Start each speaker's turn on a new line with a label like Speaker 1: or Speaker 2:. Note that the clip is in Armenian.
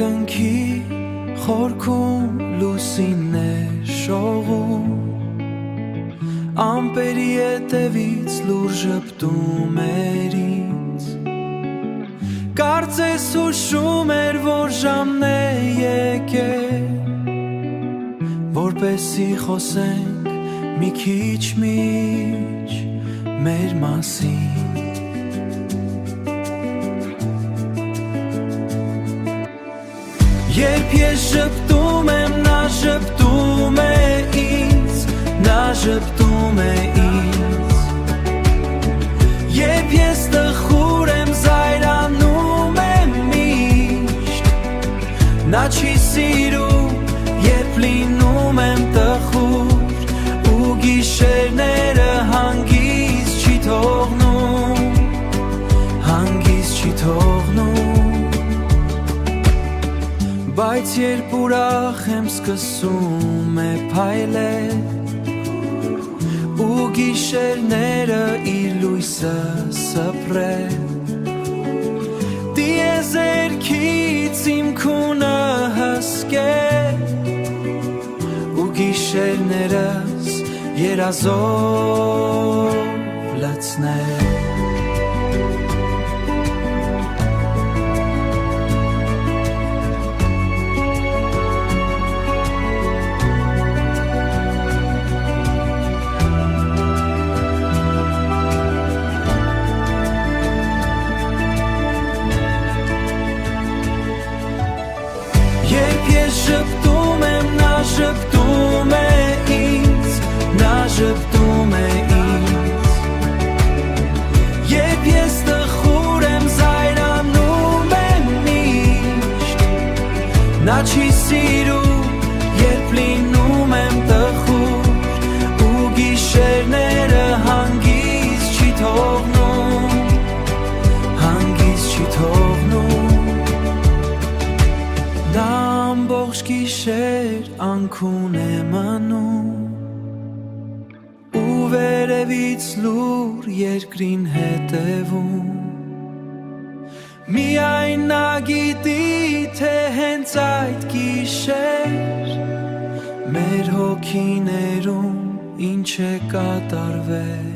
Speaker 1: երկնքի խորքում լուսիններ շողում ամպերի ետևից լուր ժպտում էր ինձ կարծես հուշում էր որ ժամն է եկել որպեսի խոսենք մի քիչ մեր մասին Երբ ես ժպտում եմ, նա ժպտում է ինձ, նա ժպտում է ինձ Երբ ես տխուր եմ, զայրանում եմ միշտ Նա չի սիրում, երբ լինում եմ տխուր ու գիշերները հանգիստ չի թողնում Հանգիստ չի թողնում Բայց երբ ուրախ եմ սկսում է փայլել ու գիշերները իր լույսը սփռել Տիեզերքից իմ քունը հսկել ու գիշերներս երազով լցնել Երբ ես ժպտում եմ, նա ժպտում է ինձ, նա ժպտում է ինձ Երբ ես տխուր եմ, զայրանում եմ միշտ Նա չի սիրում, երբ լինում եմ տխուր ու գիշերները հանգիստ չի թողնում Հանգիստ չի թողնում Նա ամբողջ գիշեր անքուն է մնում ու վերևից լուր երկրին հետևում Միայն նա գիտի թե հենց այդ գիշեր մեր հոգիներում ինչ է կատարվել